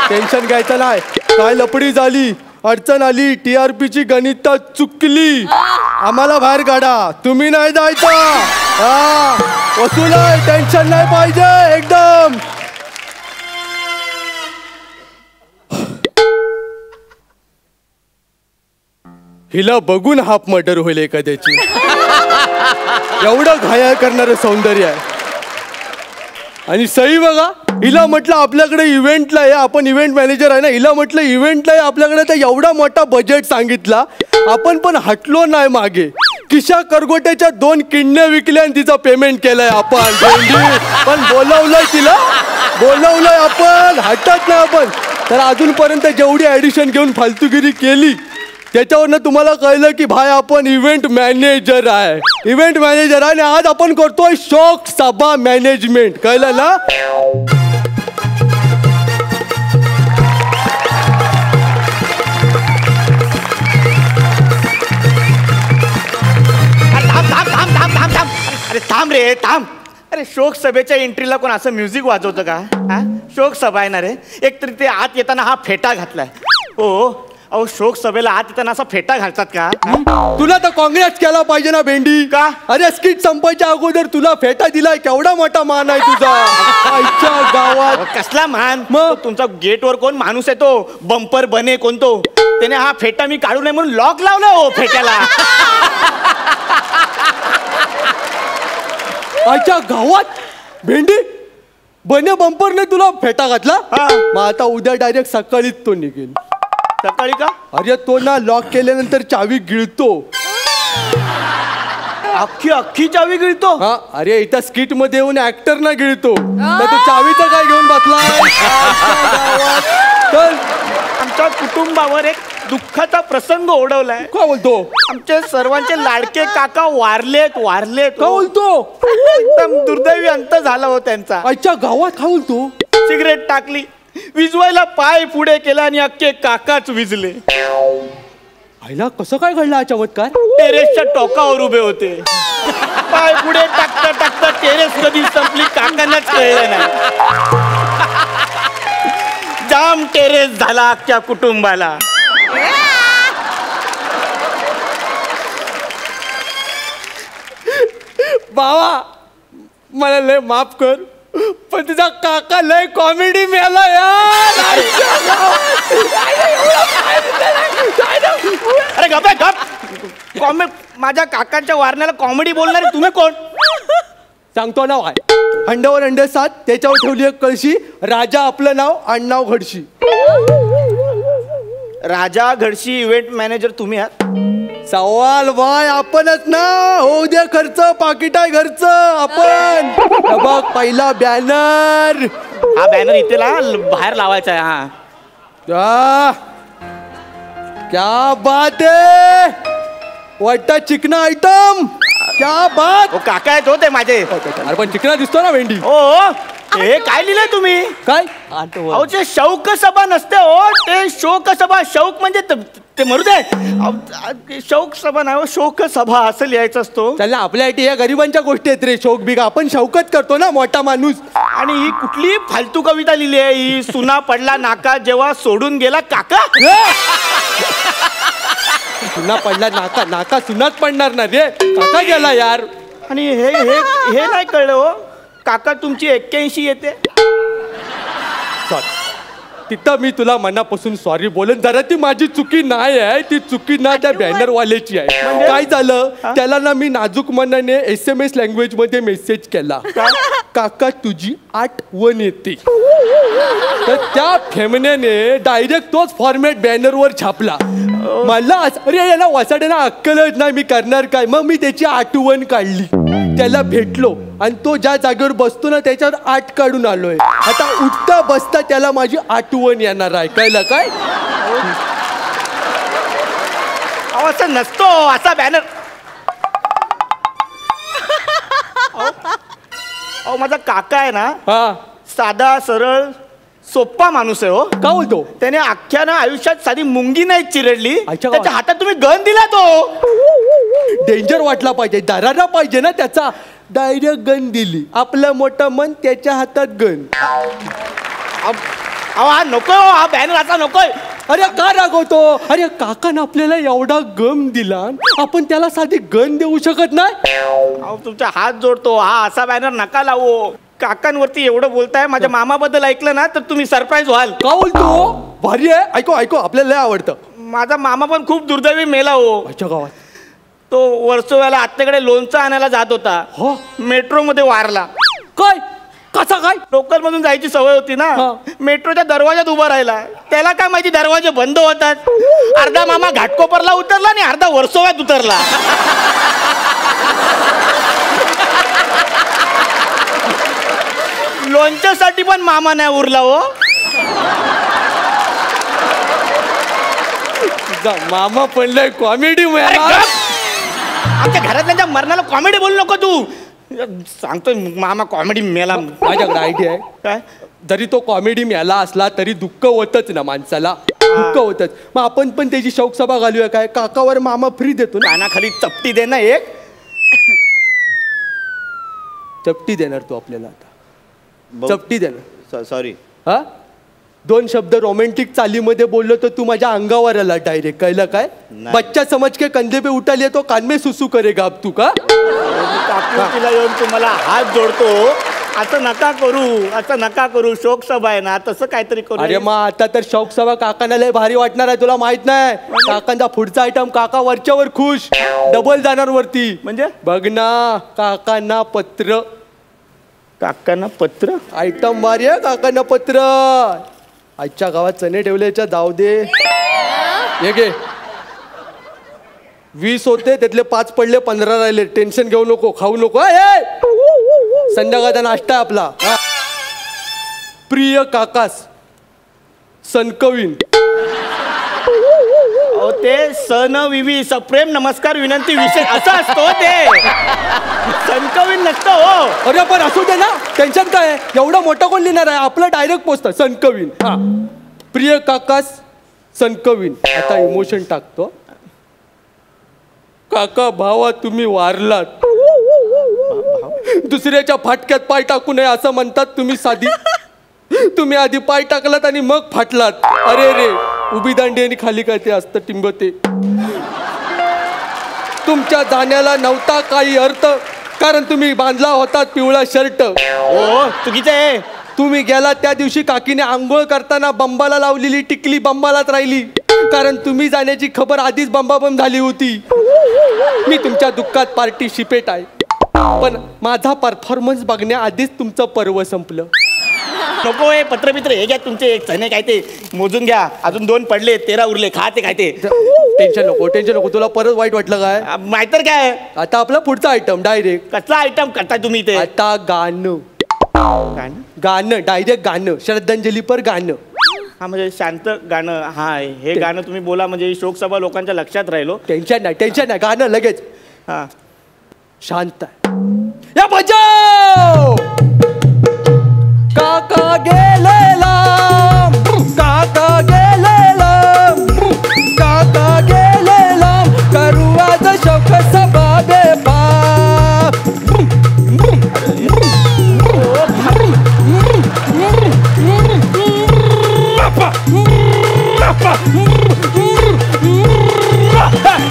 टेन्शन घ्यायचं नाही. काय लपडी झाली, अडचण आली, TRPची गणित चुकली, आम्हाला बाहेर काढा, तुम्ही नाही जायचं. वसूल आहे, टेन्शन नाही पाहिजे एकदम. हिला बघून हाफ मर्डर होईल एखाद्याची. एवढं घायाळ करणारं सौंदर्य आहे. आणि सई बघा, हिला म्हटलं आपल्याकडे इव्हेंटला आहे, आपण इव्हेंट मॅनेजर आहे ना, हिला म्हटलं इव्हेंटला आहे आपल्याकडे, तर एवढा मोठा बजेट सांगितला, आपण पण हटलो नाही मागे. किशा करगोट्याच्या 2 किडण्या विकल्या आणि तिचा पेमेंट केलाय आपण. पण बोलवलंय तिला, बोलवलंय आपण, हटत नाही आपण. तर अजूनपर्यंत जेवढी ॲडिशन घेऊन फालतूगिरी केली त्याच्यावरनं तुम्हाला कळलं की भाई आपण इव्हेंट मॅनेजर आहे, इव्हेंट मॅनेजर आहे. आणि आज आपण करतोय शोक सभा मॅनेजमेंट, कळलं ना. थांब रे थांब. अरे शोक सभेच्या एंट्रीला कोण असं म्युझिक वाजवतं का? हा शोक सभा आहे ना रे. एकतरी ते आत येताना हा फेटा घातलाय. हो अहो शोक सभेला आत येताना असा फेटा घालतात का? तुला तर काँग्रेस केला पाहिजे ना भेंडी. का? अरे स्किट संपायच्या अगोदर तुला फेटा दिलाय, केवढा मोठा मान आहे तुझा. आईच्या गावात कसला मान? मग? तुमचा गेटवर कोण माणूस आहे तो बंपर बने कोण तो, त्याने हा फेटा मी काढू नये म्हणून लॉक लावला हो फेट्याला. आईच्या गावात भेंडी बने बंपरने तुला फेटा घातला. हा. मग आता उद्या डायरेक्ट सकाळीच तो निघेल. सकाळी का? अरे तो ना लॉक केल्यानंतर चावी गिळतो. अख्खी अख्खी चावी गिळतो. हा अरे इथं स्किट मध्ये येऊन ऍक्टर ना गिळतो. तर तो चावीचं काय घेऊन बसलाय? चल आमच्या कुटुंबावर एक दुःखाचा प्रसंग ओढवलाय. काय बोलतो? आमचे सर्वांचे लाडके काका वारलेत. काय बोलतो? एकदम दुर्दैवी अंत झाला हो त्यांचा. आईच्या गावात काय बोलतो? सिगरेट टाकली, विजवायला पाय पुढे केला आणि अख्खे काकाच विजले. आईला कसं काय घडलं हा चमत्कार? टेरेसच्या टोकावर उभे होते. पाय पुढे टाकता टाकता टेरेस कधी संपली काकांनाच कळलं नाही. जाम टेरेस झाला अख्ख्या कुटुंबाला. बाबा मला लय माफ कर, पण तुझा काका लय कॉमेडी मिळाला यार. अरे गप आहे गप. माझ्या काकांच्या वारण्याला कॉमेडी बोलणारे तुम्ही कोण? सांगतो नाव आहे अंड्यावर अंडे 7, त्याच्यावर ठेवली एक कळशी. राजा आपलं नाव, आडनाव घडशी. राजा घडशी इव्हेंट मॅनेजर तुम्ही आहात? सवाल बाय आपणच ना. हो दे खर्च, पाकिट आहे घरचं आपण. बघ पहिला बॅनर. हा बॅनर इथे बाहेर लावायचा आहे. हा क्या बात है, वाटता चिकना आयटम. क्या बात. काका आहेत होते माझे. अरे पण चिकना दिसतो ना भेंडी. हो हे काय लिहिलंय तुम्ही? काय? अहो ते शौक सभा नसते हो, ते शोक सभा. शौक म्हणजे ते मरू दे. शौक सभा नाही, शोक सभा असं लिहायचं असतो. त्याला आपल्यासाठी या गरिबांच्या गोष्टी आहेत रे. शौक बिगा आपण शौकत करतो ना, मोठा माणूस. आणि ही कुठली फालतू कविता लिहिली आहे ही? सुना पडला नाका जेव्हा सोडून गेला काका. सुना पडला नाका, नाका सुनाच पडणार ना रे. काका गेला यार. आणि हे हे हे नाही कळलं हो, काका तुमची 81 येते. सॉरी, तिथं मी तुला मनापासून सॉरी बोलेन. जरा ती माझी चुकी नाही आहे, ती चुकी ना त्या बॅनर वाल्याची आहे. काय झालं त्याला ना मी नाजूक मनाने SMS लँग्वेज मध्ये मेसेज केला, काका तुझी आठवण येते. तर त्या फेमनेने डायरेक्ट तोच फॉर्मॅट बॅनरवर छापला. मला अरे याला वाचाड्याला अक्कलच नाही, मी करणार काय. मग मी त्याची आठवण काढली, त्याला भेटलो आणि तो ज्या जागेवर बसतो ना त्याच्यावर 8 काढून आलोय. आता उठता बसता त्याला माझी आठवण येणार आहे. कळलं काय? असं नसतो असा बॅनर. अहो माझा काका आहे ना, हा साधा सरळ सोप्पा माणूस आहे हो. का बोलतो? त्याने अख्ख्या ना आयुष्यात साधी मुंगी नाही चिरडली, अच्छा. त्याच्या हातात तुम्ही गन दिला तो. डेंजर वाटला पाहिजे, दरारा पाहिजे ना त्याचा. डायरेक्ट गन दिली. आपलं मोठं मन, त्याच्या हातात गन. हा नको, हा बॅनर आता नकोय. अरे का रागवतो? अरे काकानं आपल्याला एवढा गम दिला, आपण त्याला साधी गन देऊ शकत नाही? अहो तुमचा हात जोडतो, हा असा बॅनर नका लावू. काकांवरती एवढं बोलताय, माझ्या मामाबद्दल ऐकलं ना तर तुम्ही सरप्राईज व्हाल. का बोलतो? भारी आहे. ऐको ऐको, आपल्याला लय आवडतं. माझा मामा पण खूप दुर्दैवी मेला हो. अच्छा गावात तो वर्सोव्याला आत्याकडे लोणचं आणायला जात होता. हो. मेट्रो मध्ये वारला. काय? कसा काय? लोकल मधून जायची सवय होती ना, हा. मेट्रोच्या दरवाजात उभा राहिला. त्याला काय माहिती दरवाजे बंद होतात. अर्धा मामा घाटकोपरला उतरला आणि अर्धा वर्सोव्यात उतरला. लोणच्यासाठी पण मामा नाही उरला हो. मामा पडलाय कॉमेडी. आमच्या घरातल्या मरणाला कॉमेडी बोलू नको तू. सांगतोय मामा कॉमेडी मेला. माझ्याकडे आयडिया आहे. काय? जरी तो कॉमेडी मिळाला असला तरी दुःख होतच ना माणसाला. दुःख होतच. मग आपण पण त्याची शौक सभा घालूया काय? काकावर मामा फ्री देतो ना. कानाखाली चपटी दे ना एक. चपटी देणार तू आपल्याला आता, चपटी देणार. सॉरी. हा 2 शब्द रोमॅन्टिक चालीमध्ये बोललो तर तू माझ्या अंगावर आला डायरेक्ट, कळलं काय? बच्चा समज के कंधे पे उठा लिया तो कान में सुसू करेगा अब तू का? तिला येऊन तुम्हाला हात जोडतो, असं नका करू, असं नका करू. शोकसभा आहे ना, तसं काहीतरी करू. अरे मग आता तर शौकसभा काकांना लय भारी वाटणार आहे, तुला माहित नाही? काकांचा पुढचा आयटम, काका वरच्यावर खुश, डबल जाणार वरती. म्हणजे बघ ना, काकांना पत्र. काकांना पत्र? आयटम भारी आहे, काकांना पत्र. आजच्या गावात चणे ठेवल्याच्या जाऊ दे. हे घे, 20 होते, त्यातले 5 पडले, 15 राहिले. टेन्शन घेऊ नको, खाऊ नको. संध्याकाळचा नाश्ता आहे आपला. प्रिय काकास सनकवीन. ते सन विवी सप्रेम नमस्कार विनंती विशेष असं असतो ते, सनकवीन नसतं हो. अरे पण असू दे ना, टेन्शन काय? एवढा मोठा कोण लिहिणार आहे? आपलं डायरेक्ट पोचतं सनकवीन. हा, प्रिय काकास सनकवीन. आता इमोशन टाकतो. काका भावा तुम्ही वारलात, दुसऱ्याच्या फाटक्यात पाय टाकू नये असं म्हणतात तुम्ही साधी. तुम्ही आधी पाय टाकलात आणि मग फाटलात. अरे रे, उभी दांडी आणि खाली काय ते असतं टिंब ते. तुमच्या जाण्याला नव्हता काही अर्थ, कारण तुम्ही बांधला होता पिवळा शर्ट. हो चुकीचं आहे. तुम्ही गेला त्या दिवशी काकीने आंघोळ करताना बंबाला लावलेली टिकली बंबालाच राहिली, कारण तुम्ही जाण्याची खबर आधीच बंबाबंब झाली होती. मी तुमच्या दुःखात पार्टिसिपेट आहे, पण माझा परफॉर्मन्स बघण्याआधीच तुमचं पर्व संपलं. नको हे पत्रमित्र, हे घ्या तुमचे एक चणे, काय ते मोजून घ्या. अजून 2 पडले, 13 उरले. खा ते काय ते. टेन्शन नको, टेन्शन नको. तुला परत वाईट वाटलं काय? नाहीतर काय. आता आपला पुढचा आयटम डायरेक्ट. कसला आयटम करताय तुम्ही ते? आता गाणं. गाणं डायरेक्ट गाणं, श्रद्धांजली पर गाणं. हा म्हणजे शांत गाणं. हा हे गाणं तुम्ही बोला म्हणजे शोकसभा लोकांच्या लक्षात राहिलो. टेन्शन नाही, टेन्शन नाही. गाणं लगेच. हा शांत. या बजाव. काका गेलेला, काका गेलेला, काका गेलेला, करू आज शौक सभा बेपा.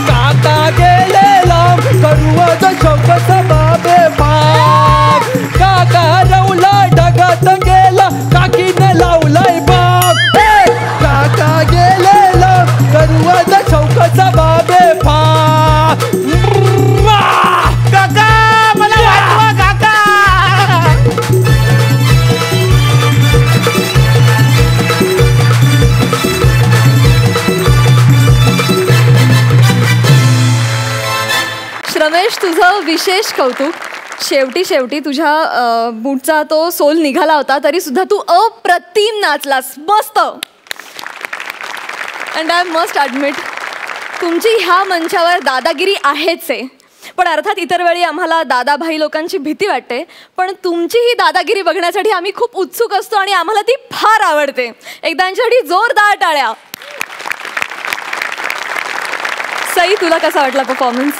काका गेलेला, करू आज शौक सभा बेपा. काका रवला ढगात गेला, काकीने लावलाय बाप. काका गेलेला, करू आज शौक सभा बेपा. काका मला वाचवा काका. श्रमेश, तुझं विशेष कौतुक. शेवटी तुझ्या बूटचा तो सोल निघाला होता, तरी सुद्धा तू अप्रतिम नाचलास. मस्त. अँड आय मस्ट ॲडमिट, तुमची ह्या मंचावर दादागिरी आहेच आहे, पण अर्थात इतर वेळी आम्हाला दादाभाई लोकांची भीती वाटते, पण तुमची ही दादागिरी बघण्यासाठी आम्ही खूप उत्सुक असतो आणि आम्हाला ती फार आवडते. एकदा यांच्यासाठी जोरदार टाळ्या. सई, तुला कसा वाटला परफॉर्मन्स?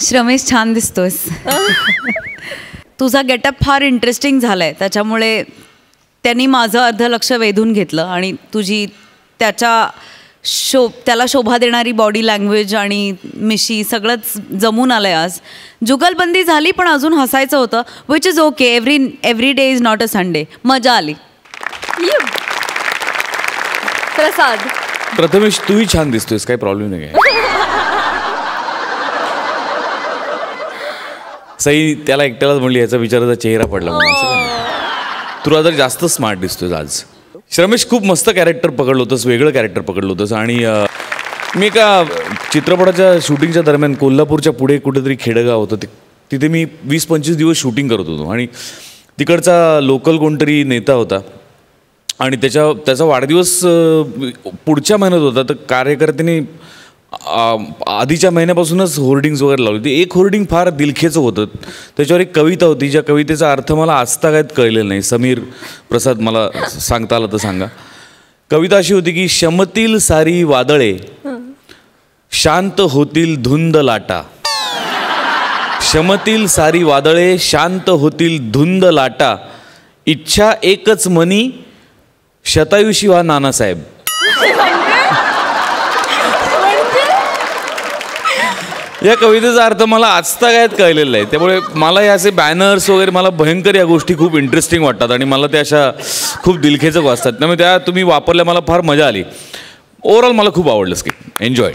श्रमेश, छान दिसतोस. तुझा गेटअप फार इंटरेस्टिंग झालाय, त्याच्यामुळे त्यांनी माझं अर्ध लक्ष वेधून घेतलं आणि तुझी त्याला शोभा देणारी बॉडी लँग्वेज आणि मिशी सगळंच जमून आलंय. आज जुगलबंदी झाली, पण अजून हसायचं होतं, which is okay. Every day is not a Sunday. मजा आली. प्रसाद, प्रथमेश तूही छान दिसतोयस, काही प्रॉब्लेम नाही काय. सई त्याला एकट्यालाच म्हणली, याचा विचाराचा चेहरा पडला म्हणून. तुला तर जास्त स्मार्ट दिसतोय आज. श्रमेश, खूप मस्त कॅरेक्टर पकडलं होतंस, वेगळं कॅरेक्टर पकडलं होतंस. आणि मी एका चित्रपटाच्या शूटिंगच्या दरम्यान कोल्हापूरच्या पुढे कुठेतरी खेडेगाव होतं, तिथे मी 20-25 दिवस शूटिंग करत होतो. आणि तिकडचा लोकल कोणतरी नेता होता आणि त्याचा वाढदिवस पुढच्या महिन्यात होता. तर कार्यकर्त्यांनी आधीच्या महिन्यापासूनच होर्डिंग्स वगैरे लावली होती. एक होर्डिंग फार दिलखेचं होतं, त्याच्यावर एक कविता होती, ज्या कवितेचा अर्थ मला आजतागायत कळलेला नाही. समीर, प्रसाद, मला सांगता आलं तर सांगा. कविता अशी होती की शमतील सारी वादळे, शांत होतील धुंद लाटा, शमतील सारी वादळे, शांत होतील धुंद लाटा, इच्छा एकच मनी, शतायुषी व्हा नानासाहेब. या कवितेचा अर्थ मला आजतागायत कळलेला आहे, त्यामुळे मला हे असे बॅनर्स वगैरे मला भयंकर या गोष्टी खूप इंटरेस्टिंग वाटतात आणि मला त्या अशा खूप दिलखेचक वाटतात. त्यामुळे त्या तुम्ही वापरल्या, मला फार मजा आली. ओव्हरऑल मला खूप आवडलं स्किट. एन्जॉय.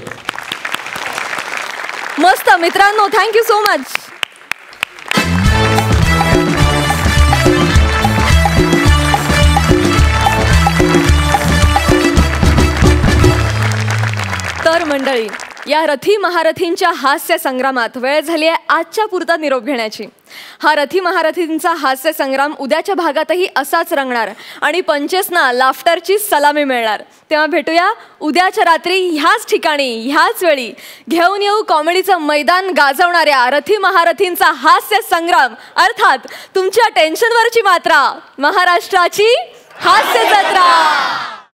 मस्त मित्रांनो, थँक्यू सो मच. तर मंडळी, या रथी महारथींच्या हास्य संग्रामात वेळ झाली आहे आजच्या पुरता निरोप घेण्याची. हा रथी महारथींचा हास्य संग्राम उद्याच्या भागातही असाच रंगणार आणि पंचेसना लाफ्टरची सलामी मिळणार. तेव्हा भेटूया उद्याच्या रात्री ह्याच ठिकाणी ह्याच वेळी. घेऊन येऊ कॉमेडीचं मैदान गाजवणाऱ्या रथी महारथींचा हास्य संग्राम, अर्थात तुमच्या टेन्शनवरची मात्रा, महाराष्ट्राची हास्य जत्रा.